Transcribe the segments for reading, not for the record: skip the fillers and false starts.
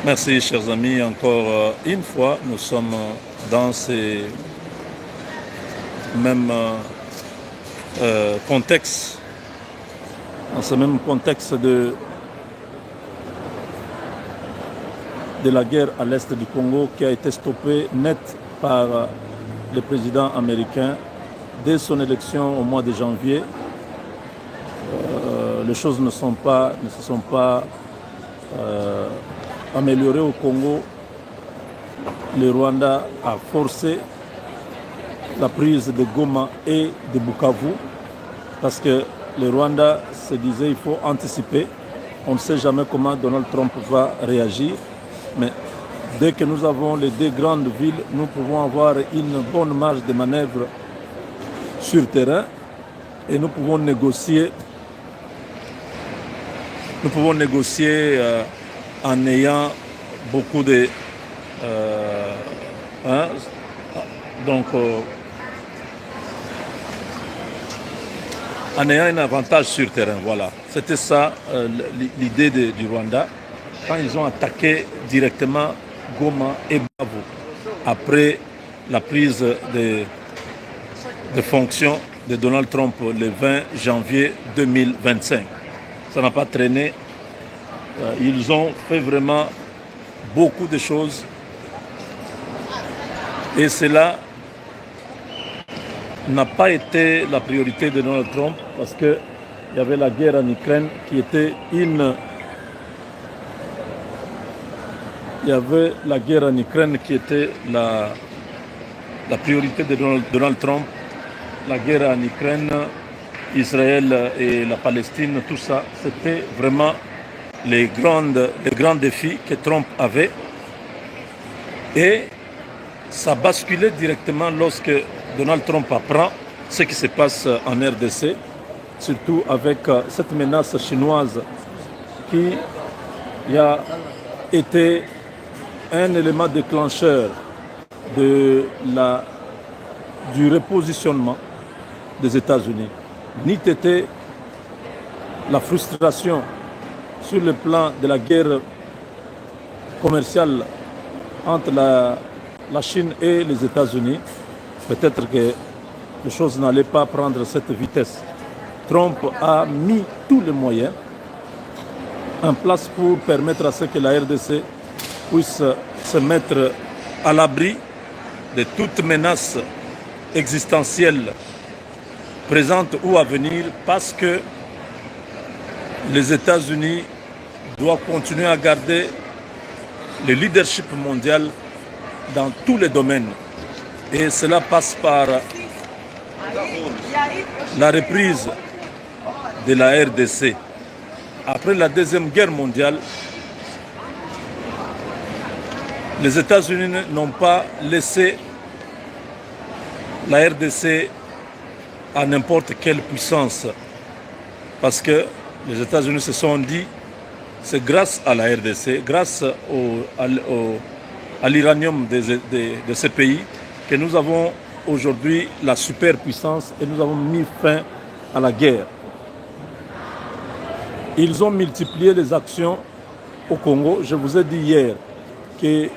Merci, chers amis. Encore une fois, nous sommes dans ces mêmes contextes, dans ce même contexte de la guerre à l'est du Congo qui a été stoppée net par le président américain dès son élection au mois de janvier. Les choses ne se sont pas améliorées au Congo. Le Rwanda a forcé la prise de Goma et de Bukavu parce que le Rwanda se disait qu'il faut anticiper. On ne sait jamais comment Donald Trump va réagir, mais dès que nous avons les deux grandes villes, nous pouvons avoir une bonne marge de manœuvre sur terrain et nous pouvons négocier. En ayant beaucoup de... en ayant un avantage sur terrain, voilà. C'était ça l'idée du Rwanda quand ils ont attaqué directement Goma et Bukavu après la prise de fonction de Donald Trump le 20 janvier 2025. Ça n'a pas traîné. Ils ont fait vraiment beaucoup de choses. Et cela n'a pas été la priorité de Donald Trump parce qu'il y avait la guerre en Ukraine qui était la priorité de Donald Trump. La guerre en Ukraine, Israël et la Palestine, tout ça, c'était vraiment les grands défis que Trump avait. Et ça basculait directement lorsque Donald Trump apprend ce qui se passe en RDC, surtout avec cette menace chinoise qui a été un élément déclencheur du repositionnement des États-Unis. Ni était la frustration sur le plan de la guerre commerciale entre la Chine et les États-Unis. Peut-être que les choses n'allaient pas prendre cette vitesse. Trump a mis tous les moyens en place pour permettre à ce que la RDC puisse se mettre à l'abri de toute menace existentielle présente ou à venir, parce que les États-Unis doivent continuer à garder le leadership mondial dans tous les domaines. Et cela passe par la reprise de la RDC. Après la Deuxième Guerre mondiale, les États-Unis n'ont pas laissé la RDC à n'importe quelle puissance, parce que les États-Unis se sont dit, c'est grâce à la RDC, grâce à l'uranium de ce pays, que nous avons aujourd'hui la superpuissance et nous avons mis fin à la guerre. Ils ont multiplié les actions au Congo. Je vous ai dit hier que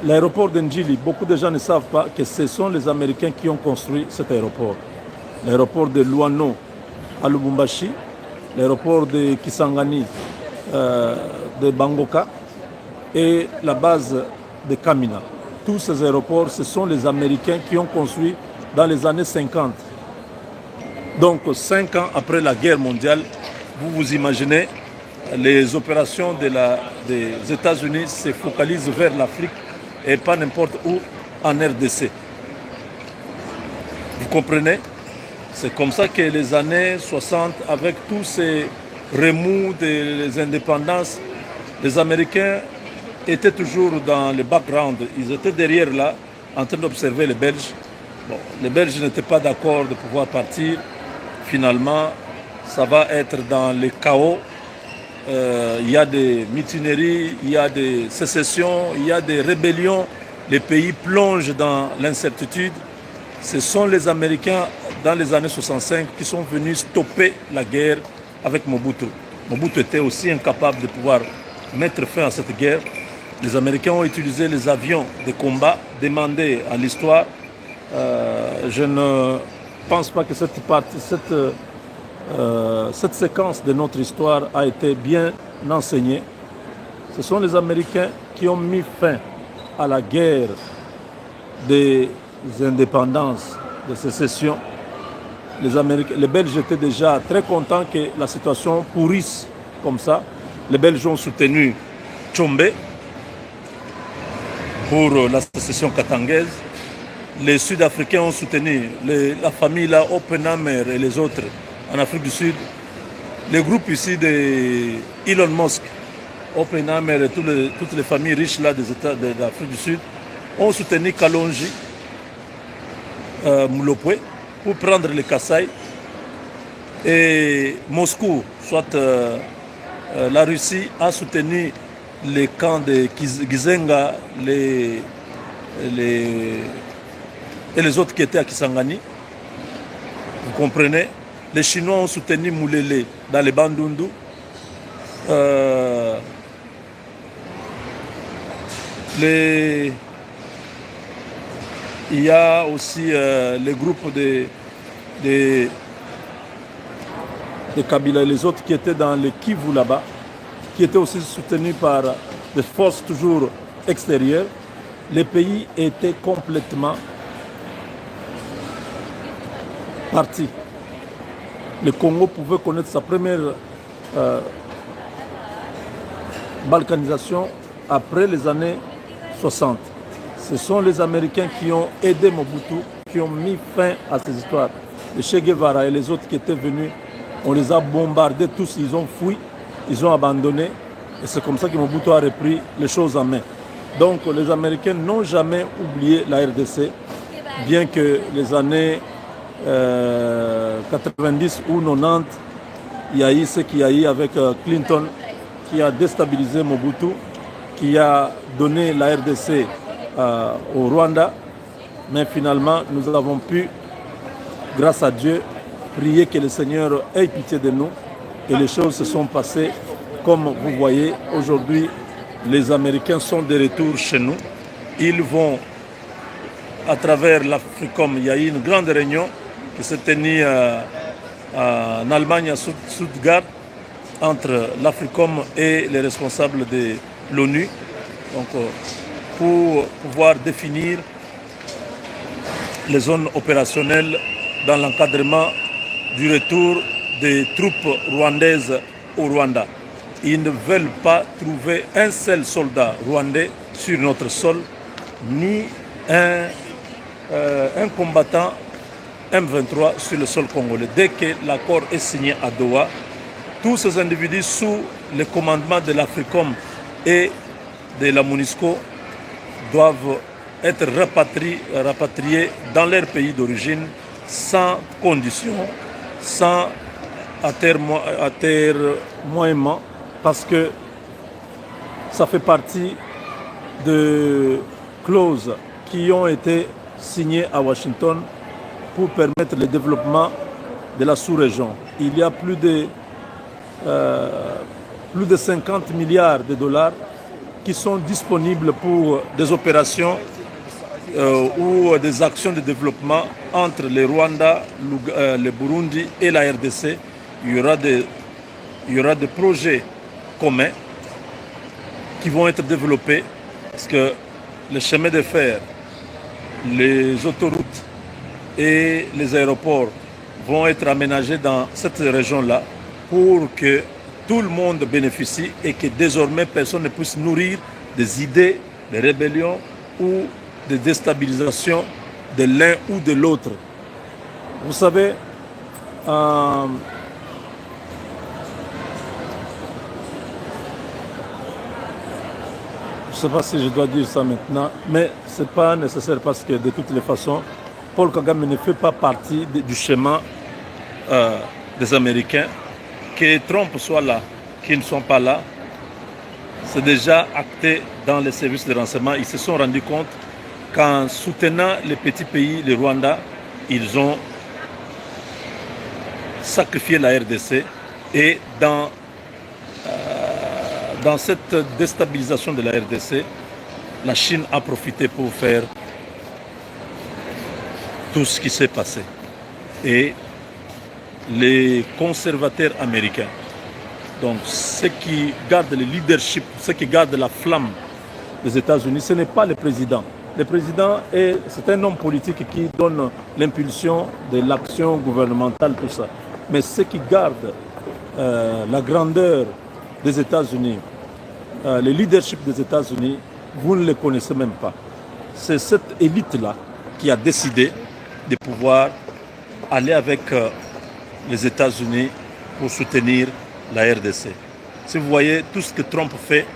l'aéroport d'Ndjili, beaucoup de gens ne savent pas que ce sont les Américains qui ont construit cet aéroport. L'aéroport de Luano à Lubumbashi, l'aéroport de Kisangani de Bangoka et la base de Kamina. Tous ces aéroports, ce sont les Américains qui ont construit dans les années 50. Donc 5 ans après la guerre mondiale, vous imaginez, les opérations des États-Unis se focalisent vers l'Afrique et pas n'importe où en RDC. Vous comprenez? C'est comme ça que les années 60, avec tous ces remous des indépendances, les Américains étaient toujours dans le background. Ils étaient derrière là, en train d'observer les Belges. Bon, les Belges n'étaient pas d'accord de pouvoir partir. Finalement, ça va être dans le chaos. Il y a des mutineries, il y a des sécessions, il y a des rébellions. Les pays plongent dans l'incertitude. Ce sont les Américains, dans les années 65, qui sont venus stopper la guerre avec Mobutu. Mobutu était aussi incapable de pouvoir mettre fin à cette guerre, les Américains ont utilisé les avions de combat demandés à l'histoire. Je ne pense pas que cette séquence de notre histoire a été bien enseignée. Ce sont les Américains qui ont mis fin à la guerre des indépendances, de sécession. Les Belges étaient déjà très contents que la situation pourrisse comme ça. Les Belges ont soutenu Tchombe pour la sécession katangaise. Les Sud-Africains ont soutenu la famille là, Oppenheimer et les autres en Afrique du Sud. Les groupes ici de Elon Musk, Oppenheimer et toutes les familles riches là des États de l'Afrique du Sud ont soutenu Kalonji Moulopoué pour prendre le Kasaï. Et Moscou, soit la Russie, a soutenu les camps de Gizenga et les autres qui étaient à Kisangani. Vous comprenez? Les Chinois ont soutenu Moulele dans les Bandundu. Il y a aussi les groupes de Kabila et les autres qui étaient dans le Kivu là-bas, qui étaient aussi soutenus par des forces toujours extérieures. Les pays étaient complètement partis. Le Congo pouvait connaître sa première balkanisation après les années 60. Ce sont les Américains qui ont aidé Mobutu, qui ont mis fin à ces histoires. Le Che Guevara et les autres qui étaient venus, on les a bombardés tous, ils ont fui, ils ont abandonné. Et c'est comme ça que Mobutu a repris les choses en main. Donc les Américains n'ont jamais oublié la RDC, bien que les années 90 ou 90, il y a eu ce qu'il y a eu avec Clinton, qui a déstabilisé Mobutu, qui a donné la RDC au Rwanda. Mais finalement, nous avons pu, grâce à Dieu, prier que le Seigneur ait pitié de nous. Et les choses se sont passées comme vous voyez. Aujourd'hui, les Américains sont de retour chez nous. Ils vont, à travers l'Africom, il y a eu une grande réunion qui s'est tenue en Allemagne, à Stuttgart, entre l'Africom et les responsables de l'ONU, donc pour pouvoir définir les zones opérationnelles dans l'encadrement du retour des troupes rwandaises au Rwanda. Ils ne veulent pas trouver un seul soldat rwandais sur notre sol, ni un combattant M23 sur le sol congolais. Dès que l'accord est signé à Doha, tous ces individus sous le commandement de l'Africom et de la MONUSCO doivent être rapatriés dans leur pays d'origine sans condition, sans atermoiement, parce que ça fait partie de clauses qui ont été signées à Washington pour permettre le développement de la sous-région. Il y a plus de 50 milliards de dollars qui sont disponibles pour des opérations ou des actions de développement entre le Rwanda, le Burundi et la RDC. Il y aura des projets communs qui vont être développés parce que les chemins de fer, les autoroutes et les aéroports vont être aménagés dans cette région-là pour que tout le monde bénéficie et que désormais personne ne puisse nourrir des idées de rébellion ou de déstabilisation de l'un ou de l'autre. Vous savez, je ne sais pas si je dois dire ça maintenant, mais ce n'est pas nécessaire parce que de toutes les façons, Paul Kagame ne fait pas partie du schéma des Américains. Que Trump soit là, qu'ils ne sont pas là, c'est déjà acté dans les services de renseignement. Ils se sont rendus compte qu'en soutenant les petits pays, le Rwanda, ils ont sacrifié la RDC et dans dans cette déstabilisation de la RDC, la Chine a profité pour faire tout ce qui s'est passé. Et les conservateurs américains, donc ceux qui gardent le leadership, ceux qui gardent la flamme des États-Unis, ce n'est pas le président. Le président, c'est un homme politique qui donne l'impulsion de l'action gouvernementale, tout ça. Mais ceux qui gardent la grandeur des États-Unis, le leadership des États-Unis, vous ne les connaissez même pas. C'est cette élite-là qui a décidé de pouvoir aller avec les États-Unis pour soutenir la RDC. Si vous voyez tout ce que Trump fait,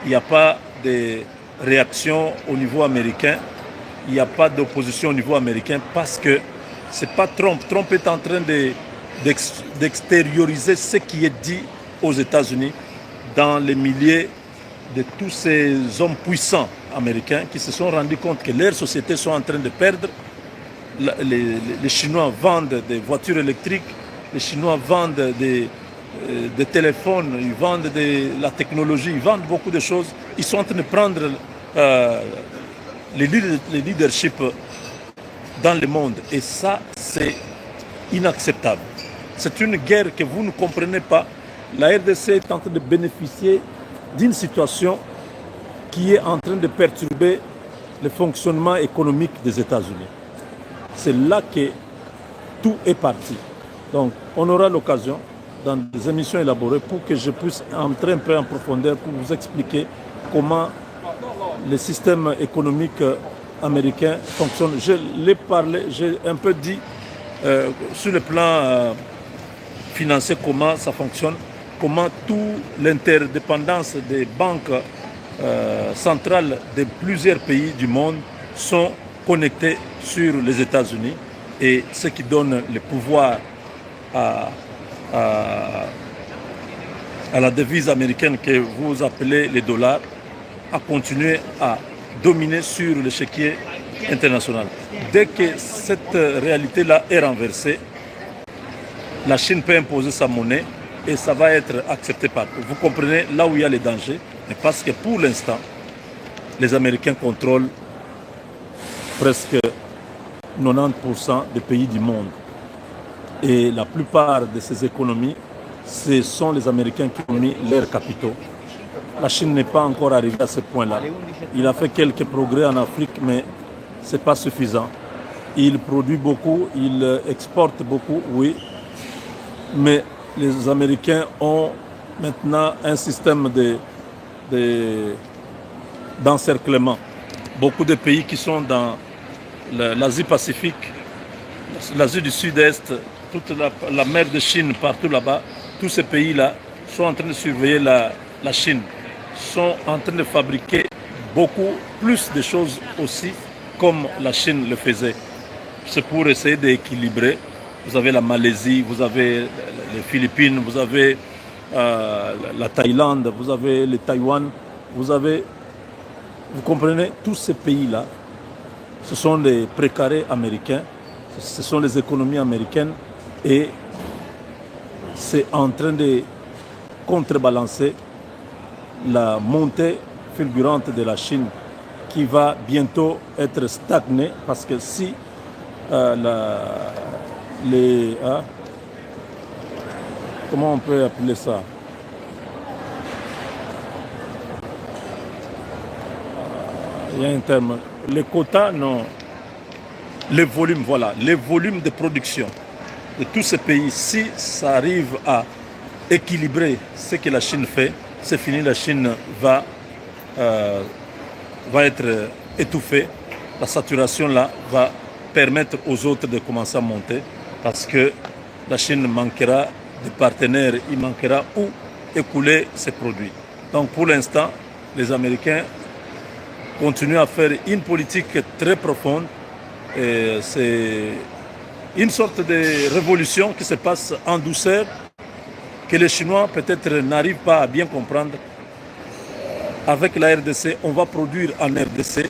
il n'y a pas de réaction au niveau américain, il n'y a pas d'opposition au niveau américain parce que ce n'est pas Trump. Trump est en train d'extérioriser ce qui est dit aux États-Unis dans les milliers de tous ces hommes puissants américains qui se sont rendus compte que leurs sociétés sont en train de perdre. Les Chinois vendent des voitures électriques, les Chinois vendent des téléphones, ils vendent de la technologie, ils vendent beaucoup de choses. Ils sont en train de prendre les leadership dans le monde. Et ça, c'est inacceptable. C'est une guerre que vous ne comprenez pas. La RDC est en train de bénéficier d'une situation qui est en train de perturber le fonctionnement économique des États-Unis. C'est là que tout est parti. Donc, on aura l'occasion, dans des émissions élaborées, pour que je puisse entrer un peu en profondeur pour vous expliquer comment le système économique américain fonctionne. Je l'ai parlé, j'ai un peu dit sur le plan financier comment ça fonctionne, comment toute l'interdépendance des banques centrales de plusieurs pays du monde sont connectées sur les États-Unis et ce qui donne le pouvoir à la devise américaine que vous appelez les dollars, à continuer à dominer sur l'échiquier international. Dès que cette réalité-là est renversée, la Chine peut imposer sa monnaie et ça va être accepté par vous. Vous comprenez là où il y a les dangers, mais parce que pour l'instant, les Américains contrôlent presque 90% des pays du monde. Et la plupart de ces économies, ce sont les Américains qui ont mis leurs capitaux. La Chine n'est pas encore arrivée à ce point-là. Il a fait quelques progrès en Afrique, mais ce n'est pas suffisant. Il produit beaucoup, il exporte beaucoup, oui. Mais les Américains ont maintenant un système d'encerclement. Beaucoup de pays qui sont dans l'Asie-Pacifique, l'Asie du Sud-Est, toute la mer de Chine, partout là-bas, tous ces pays-là sont en train de surveiller la Chine, sont en train de fabriquer beaucoup plus de choses aussi comme la Chine le faisait. C'est pour essayer d'équilibrer. Vous avez la Malaisie, vous avez les Philippines, vous avez la Thaïlande, vous avez le Taïwan, vous comprenez, tous ces pays-là, ce sont les précarés américains, ce sont les économies américaines et c'est en train de contrebalancer la montée fulgurante de la Chine qui va bientôt être stagnée parce que si comment on peut appeler ça? Il y a un terme. Les quotas, non. Les volumes, voilà. Les volumes de production de tous ces pays, si ça arrive à équilibrer ce que la Chine fait, c'est fini, la Chine va être étouffée. La saturation là va permettre aux autres de commencer à monter parce que la Chine manquera de partenaires, il manquera où écouler ses produits. Donc pour l'instant, les Américains continuent à faire une politique très profonde. C'est une sorte de révolution qui se passe en douceur que les Chinois peut-être n'arrivent pas à bien comprendre. Avec la RDC, on va produire en RDC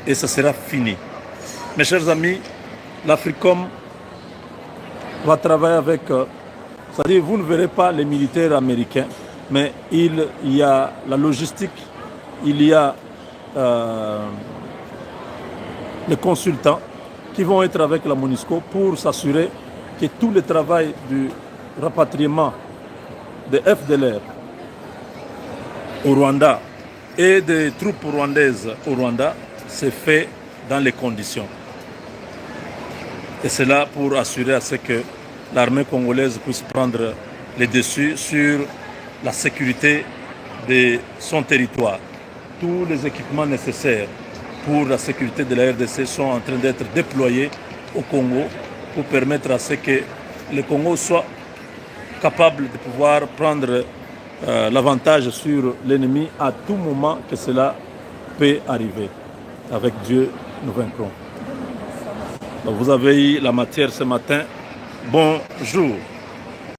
et ça sera fini. Mes chers amis, l'Africom va travailler avec... c'est-à-dire vous ne verrez pas les militaires américains mais il y a la logistique, il y a les consultants qui vont être avec la MONUSCO pour s'assurer que tout le travail du rapatriement des FDLR au Rwanda et des troupes rwandaises au Rwanda se fait dans les conditions. Et c'est là pour assurer à ce que l'armée congolaise puisse prendre le dessus sur la sécurité de son territoire. Tous les équipements nécessaires pour la sécurité de la RDC sont en train d'être déployés au Congo pour permettre à ce que le Congo soit capable de pouvoir prendre l'avantage sur l'ennemi à tout moment que cela peut arriver. Avec Dieu, nous vaincrons. Donc vous avez eu la matière ce matin. Bonjour.